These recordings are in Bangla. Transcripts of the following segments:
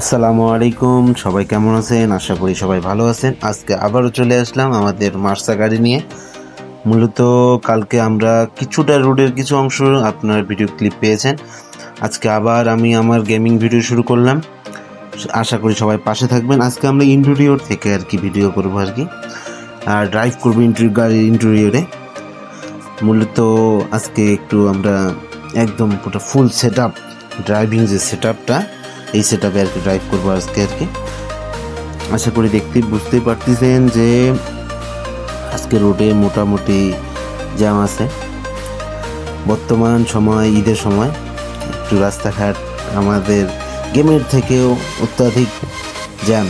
আসসালামু আলাইকুম, সবাই কেমন আছেন? আশা করি সবাই ভালো আছেন। আজকে আবারও চলে আসলাম আমাদের মার্সা গাড়ি নিয়ে। মূলত কালকে আমরা কিছুটা রোডের কিছু অংশ আপনার ভিডিও ক্লিপ পেয়েছেন। আজকে আবার আমি আমার গেমিং ভিডিও শুরু করলাম। আশা করি সবাই পাশে থাকবেন। আজকে আমরা ইন্টেরিয়র থেকে আর কি ভিডিও করবো আর কি, আর ড্রাইভ করবো গাড়ির ইন্টেরিয়রে। মূলত আজকে একটু আমরা একদম পুরো ফুল সেট আপ, ড্রাইভিং যে সেট আপটা, এই সেট আপে আর কি ড্রাইভ করবো আজকে আর কি। আশা করি বুঝতেই পারতেছেন যে আজকে রোডে মোটামুটি জ্যাম আছে। বর্তমান সময় ঈদের সময় একটু রাস্তাঘাট আমাদের গেমের থেকেও অত্যাধিক জ্যাম।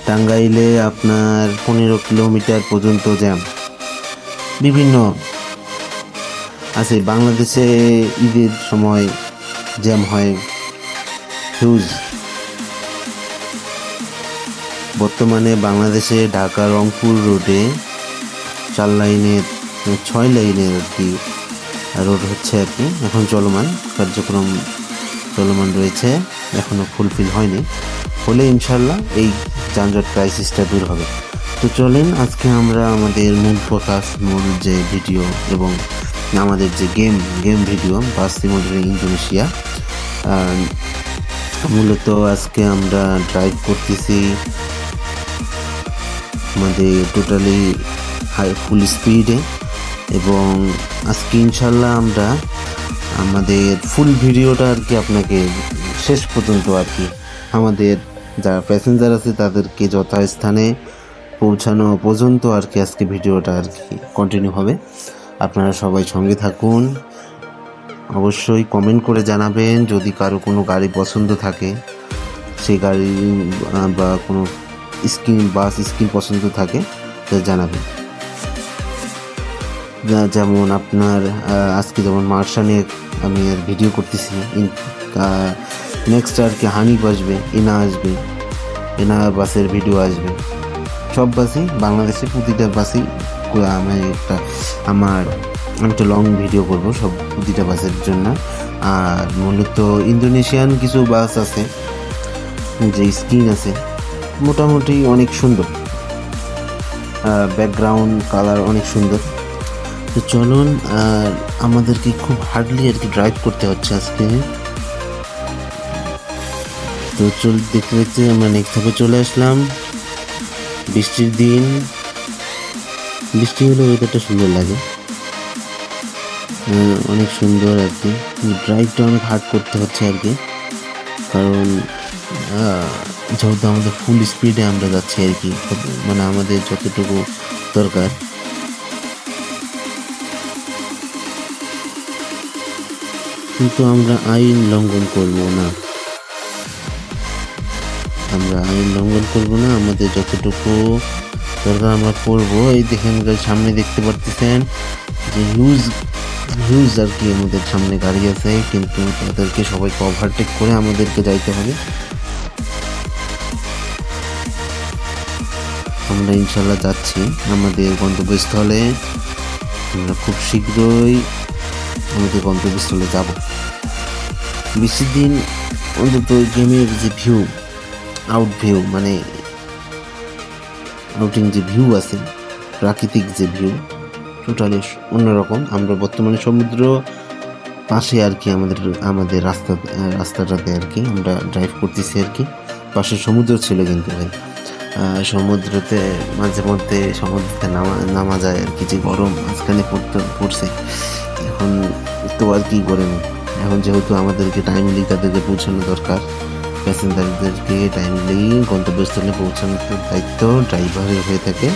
টাঙ্গাইলে আপনার 15 কিলোমিটার পর্যন্ত জ্যাম বিভিন্ন আছে। বাংলাদেশে ঈদের সময় জ্যাম হয় হিউজ। বর্তমানে বাংলাদেশে ঢাকা রংপুর রোডে 4 লাইনের 6 লাইনের আর কি রোড হচ্ছে আর কি, এখন চলমান কার্যক্রম চলমান রয়েছে, এখনও ফুলফিল হয়নি। হলে ইনশাল্লাহ এই যানজট ক্রাইসিসটা দূর হবে। তো চলেন আজকে আমরা আমাদের মূল ফোকাস, মূল যে ভিডিও এবং আমাদের যে গেম ভিডিও বাস সিমুলেটর ইন্দোনেশিয়া। মূলত আজকে আমরা ড্রাইভ করতেছি আমাদের টোটালি ফুল স্পিডে, এবং আজকে ইনশাল্লাহ আমরা আমাদের ফুল ভিডিওটা আর কি আপনাকে শেষ পর্যন্ত আর কি আমাদের যারা প্যাসেঞ্জার আছে তাদেরকে যথাস্থানে পৌঁছানো পর্যন্ত আর কি আজকে ভিডিওটা আর কি কন্টিনিউ হবে। আপনারা সবাই সঙ্গে থাকুন। অবশ্যই কমেন্ট করে জানাবেন যদি কারো কোনো গাড়ি পছন্দ থাকে, সেই গাড়ি বা কোনো বাস স্কিম পছন্দ থাকে তো জানাবেন। যেমন আপনার আজকে যেমন মার্সা নিয়ে আমি আর ভিডিও করতেছি, নেক্সট আর কি হানিফ আসবে, ইনা আসবে, ইনা বাসের ভিডিও আসবে। সব বাসই বাংলাদেশে প্রতিটা বাসই আমি একটা লং ভিডিও করব সব প্রতিটা বাসের জন্য। আর মূলত ইন্দোনেশিয়ান কিছু বাস আছে যে স্ক্রিন আছে, মোটামুটি অনেক সুন্দর, ব্যাকগ্রাউন্ড কালার অনেক সুন্দর। তো চলুন, আর আমাদেরকে খুব হার্ডলি আর কি ড্রাইভ করতে হচ্ছে আজকে। তো দেখতে দেখতে আমরা নেক্সট ধাপে চলে আসলাম। বৃষ্টির দিন, বৃষ্টি হলে ওয়েদারটা সুন্দর লাগে, অনেক সুন্দর আর কি। ড্রাইভটা অনেক হার্ড করতে হচ্ছে আর কি, কারণ যেহেতু আমাদের ফুল স্পিডে আমরা যাচ্ছি আর কি, মানে আমাদের যতটুকু দরকার। কিন্তু আমরা আইন লঙ্ঘন করব না, আমাদের যতটুকু দরকার আমরা করবো। এই দেখেন সামনে দেখতে পারতেছেন যে হিউজ আর কি আমাদের সামনে গাড়ি আছে, কিন্তু তাদেরকে সবাইকে ওভারটেক করে আমাদেরকে যাইতে হবে। আমরা ইনশাল্লাহ যাচ্ছি আমাদের গন্তব্যস্থলে। আমরা খুব শীঘ্রই আমাদের গন্তব্যস্থলে যাব। বৃষ্টির দিন অন্তত গেমের যে ভিউ মানে আউটিং যে ভিউ আছে, প্রাকৃতিক যে ভিউ টোটালি অন্যরকম। আমরা বর্তমানে সমুদ্র পাশে আর কি আমাদের রাস্তাটাতে আর কি আমরা ড্রাইভ করতেছি আর কি। পাশে সমুদ্র ছিল, কিন্তু ভাই সমুদ্রতে মাঝে মধ্যে নামা যায় আর কি। যে গরম আজকালে পড়ছে এখন, তো আর কি করেন। এখন যেহেতু আমাদেরকে টাইমলি তাদেরকে পৌঁছানো দরকার, প্যাসেঞ্জারদেরকে টাইমলি গন্তব্যস্থলে পৌঁছানোর দায়িত্ব ড্রাইভারের হয়ে থাকে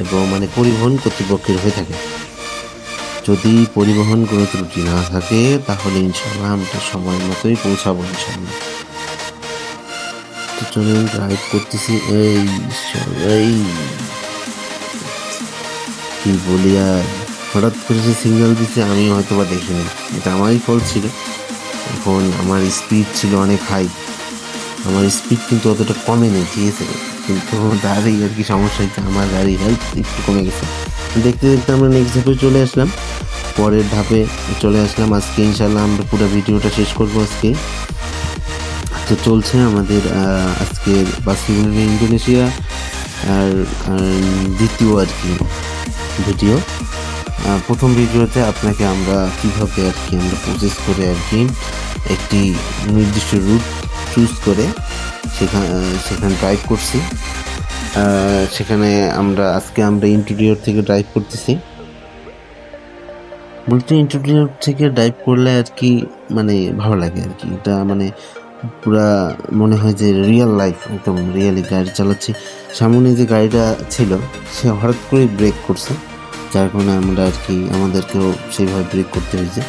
এবং মানে পরিবহন কর্তৃপক্ষের হয়ে থাকে। যদি পরিবহন কোনো ত্রুটি না থাকে তাহলে ইনশাল্লাহ আমরা সময় মতোই পৌঁছাবো ইনশাল্লাহ। তো চলুন ড্রাইভ করতেছি। এই কি বলি আর, হঠাৎ করে যে সিগন্যাল দিচ্ছে আমি হয়তো বা দেখিনি, এটা আমারই ফল্ট ছিল। এখন আমার স্পিড ছিল অনেক হাই, আমার স্পিড কিন্তু অতটা কমেনি, ঠিক আছে, কিন্তু তারই আর কি সমস্যা হচ্ছে, আমার গাড়ি হেল্প একটু কমে গেছে। দেখতে দেখতে আমরা নেক্সট ধাপে চলে আসলাম, পরের ধাপে চলে আসলাম। আজকে ইনশাল্লাহ আমরা পুরো ভিডিওটা শেষ করবো আজকে। তো চলছে আমাদের আজকের বাস্কেটবল ইন্দোনেশিয়া আর দ্বিতীয় আর কি ভিডিও। প্রথম ভিডিওতে আপনাকে আমরা কীভাবে আর কি আমরা প্রসেস করে আর কি একটি নির্দিষ্ট রুট চুজ করে সেখানে ড্রাইভ করছি। সেখানে আজকে আমরা ইন্টেরিয়র থেকে ড্রাইভ করতেছি। বলতে ইন্টেরিয়র থেকে ড্রাইভ করলে আর কি মানে ভালো লাগে আর কি, এটা মানে পুরা মনে হয় যে রিয়েল লাইফ, একদম রিয়েলি গাড়ি চালাচ্ছি। সামনে যে গাড়িটা ছিল সে হঠাৎ করে ব্রেক করছে, যার কারণে আমরা আর কি আমাদেরকেও সেইভাবে ব্রেক করতে হয়েছে।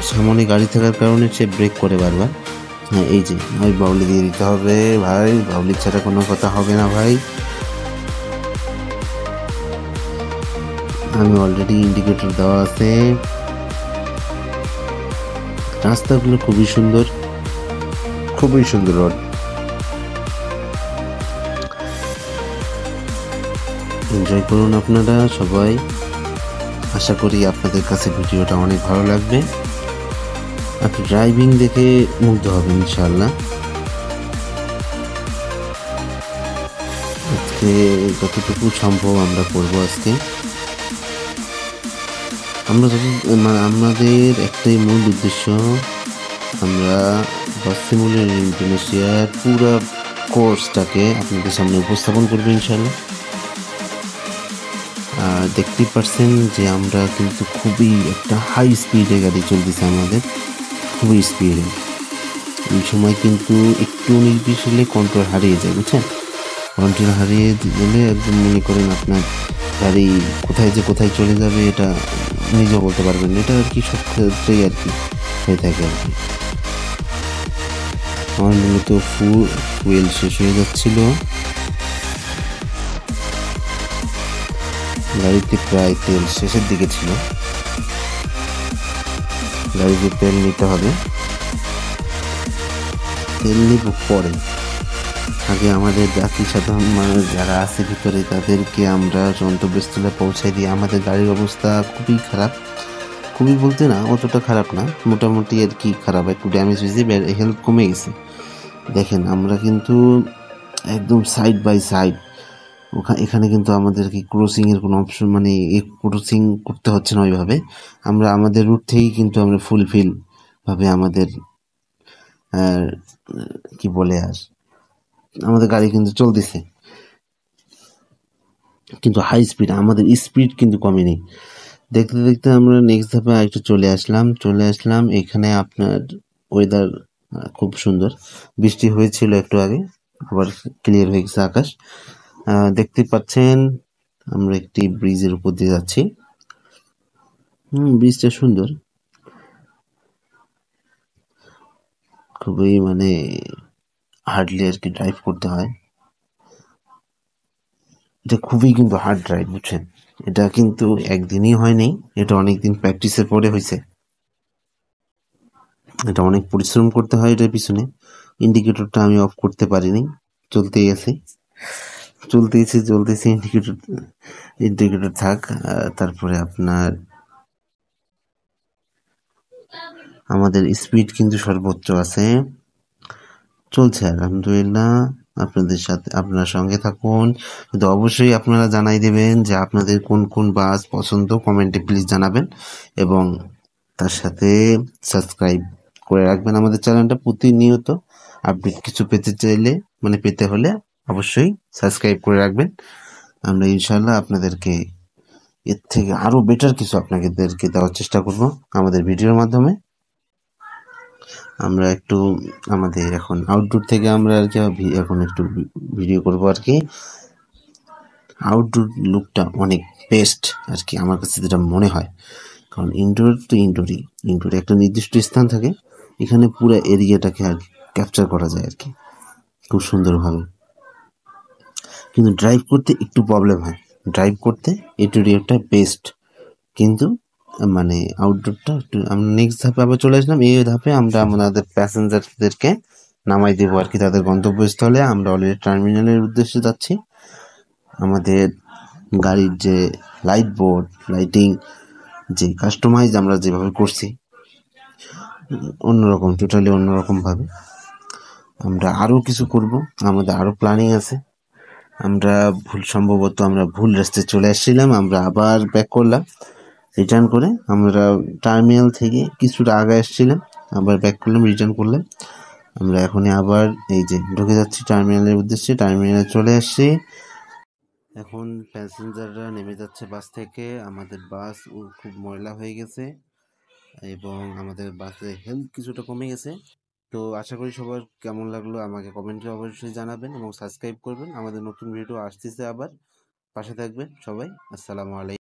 সামনে গাড়ি থাকার কারণে সে ব্রেক করে বারবার। হ্যাঁ, এই যে ভাই বাউলি দিয়ে দিতে হবে ভাই, বাউলি ছাড়া কোনো কথা হবে না ভাই। আমি অলরেডি ইন্ডিকেটর দেওয়া আছে। রাস্তাগুলো খুবই সুন্দর, খুবই সুন্দর রোড। এনজয় করুন আপনারা সবাই। আশা করি আপনাদের কাছে ভিডিওটা অনেক ভালো লাগবে। আপনি ড্রাইভিং দেখে মুগ্ধ হবেন ইনশাআল্লাহ। আজকে যতটুকু সম্ভব আমরা করবো। আজকে আমরা আমাদের একটাই মূল উদ্দেশ্য, আমরা বাস্কেটবল ইন্দোনেশিয়ার পুরো কোর্সটাকে আপনাদের সামনে উপস্থাপন করবো ইনশাআল্লাহ। দেখতেই পারছেন যে আমরা কিন্তু খুবই একটা হাই স্পিডে গাড়ি চলতেছে, আমাদের খুবই স্পিডে। এই সময় কিন্তু একটু নির্বিষ হলে কন্ট্রোল হারিয়ে যায়, বুঝছেন? কন্ট্রোল হারিয়ে গেলে একদম মনে করেন আপনার গাড়ি কোথায় চলে যাবে এটা নিজেও বলতে পারবেন না। এটা আর কি সব ক্ষেত্রেই আর কি হয়ে থাকে আর কি। আমার মূলত ফুয়েল শেষ হয়ে যাচ্ছিল, গাড়িতে প্রায় তেল শেষের দিকে ছিল। গাড়িতে তেল নিতে হবে, তেল নিব পরে। আগে আমাদের জাতি সাধারণ মানুষ যারা আছে ভিতরে তাদেরকে আমরা গন্তব্যস্থলে পৌঁছাই দিই। আমাদের গাড়ির অবস্থা খুবই খারাপ, খুবই বলতে না অতটা খারাপ না, মোটামুটি আর কি খারাপ, একটু ড্যামেজ হয়েছে, হেল্প কমে গেছে। দেখেন আমরা কিন্তু একদম সাইড বাই সাইড, এখানে কিন্তু আমাদেরকে ক্রসিংয়ের কোনো অপশন মানে ক্রসিং করতে হচ্ছে না ওইভাবে। আমরা আমাদের রুট থেকেই কিন্তু আমরা ফুলফিল ভাবে আমাদের কি বলে আর আমাদের গাড়ি কিন্তু চলতেছে, কিন্তু হাই স্পিড, আমাদের স্পিড কিন্তু কমেনি। দেখতে দেখতে আমরা নেক্সট ধাপে একটু চলে আসলাম। এখানে আপনার ওয়েদার খুব সুন্দর, বৃষ্টি হয়েছিল একটু আগে, আবার ক্লিয়ার হয়ে গেছে আকাশ। দেখতে পাচ্ছেন আমরা একটি ব্রিজের উপর দিয়ে যাচ্ছি। ব্রিজটা সুন্দর, খুবই মানে হার্ডলি আর কি ড্রাইভ করতে হয়। এটা খুবই কিন্তু হার্ড ড্রাইভ, বুঝছেন? এটা কিন্তু একদিনই হয়নি, এটা অনেকদিন প্র্যাকটিসের পরে হয়েছে। এটা অনেক পরিশ্রম করতে হয় এটার পিছনে। ইন্ডিকেটরটা আমি অফ করতে পারিনি, চলতেই ইন্ডিকেটর থাক। তারপরে আপনার আমাদের স্পিড কিন্তু সর্বোচ্চ আছে, চলছে আলহামদুলিল্লাহ। আপনার সঙ্গে থাকুন, কিন্তু অবশ্যই আপনারা জানাই দেবেন যে আপনাদের কোন কোন বাস পছন্দ, কমেন্টে প্লিজ জানাবেন, এবং তার সাথে সাবস্ক্রাইব করে রাখবেন আমাদের চ্যানেলটা। প্রতিনিয়ত আপডেট কিছু পেতে হলে অবশ্যই সাবস্ক্রাইব করে রাখবেন। আমরা ইনশাল্লাহ আপনাদেরকে এর থেকে আরো বেটার কিছু আপনাদেরকে দেওয়ার চেষ্টা করব আমাদের ভিডিওর মাধ্যমে। আমরা একটু আমাদের এখন আউটডোর থেকে আমরা আর কি এখন একটু ভিডিও করবো আর কি। আউটডোর লুকটা অনেক বেস্ট আর কি আমার কাছে যেটা মনে হয়, কারণ ইনডোর তো ইনডোরে একটা নির্দিষ্ট স্থান থাকে, এখানে পুরো এরিয়াটাকে আর ক্যাপচার করা যায় আর কি খুব সুন্দরভাবে। কিন্তু ড্রাইভ করতে একটু প্রবলেম হয়, ড্রাইভ করতে ইন্টেরিয়রটা বেস্ট, কিন্তু মানে আউটডোরটা একটু। আমরা নেক্সট ধাপে আবার চলে আসলাম। এই ধাপে আমরা আমাদের প্যাসেঞ্জারদেরকে নামাই দেবো আর কি তাদের গন্তব্যস্থলে। আমরা অলরেডি টার্মিনালের উদ্দেশ্যে যাচ্ছি। আমাদের গাড়ির যে লাইটিং যে কাস্টমাইজ আমরা যেভাবে করছি, টোটালি অন্যরকম ভাবে আমরা আরও কিছু করব, আমাদের আরও প্ল্যানিং আছে। আমরা সম্ভবত আমরা ভুল রাস্তায় চলে আসছিলাম, আমরা আবার ব্যাক করলাম রিটার্ন করে। আমরা টার্মিনাল থেকে কিছুটা আগে আসছিলাম, আবার ব্যাক করলাম, রিটার্ন করলাম। আমরা এখনই আবার এই যে ঢুকে যাচ্ছি টার্মিনালের উদ্দেশ্যে, টার্মিনালে চলে আসছি। এখন প্যাসেঞ্জাররা নেমে যাচ্ছে বাস থেকে। আমাদের বাস খুব ময়লা হয়ে গেছে এবং আমাদের বাসের হেলথ কিছুটা কমে গেছে। তো আশা করি সবার কেমন লাগলো আমাকে কমেন্টে অবশ্যই জানাবেন এবং সাবস্ক্রাইব করবেন। আমাদের নতুন ভিডিও আসতেছে আবার, পাশে থাকবেন সবাই। আসসালামু আলাইকুম।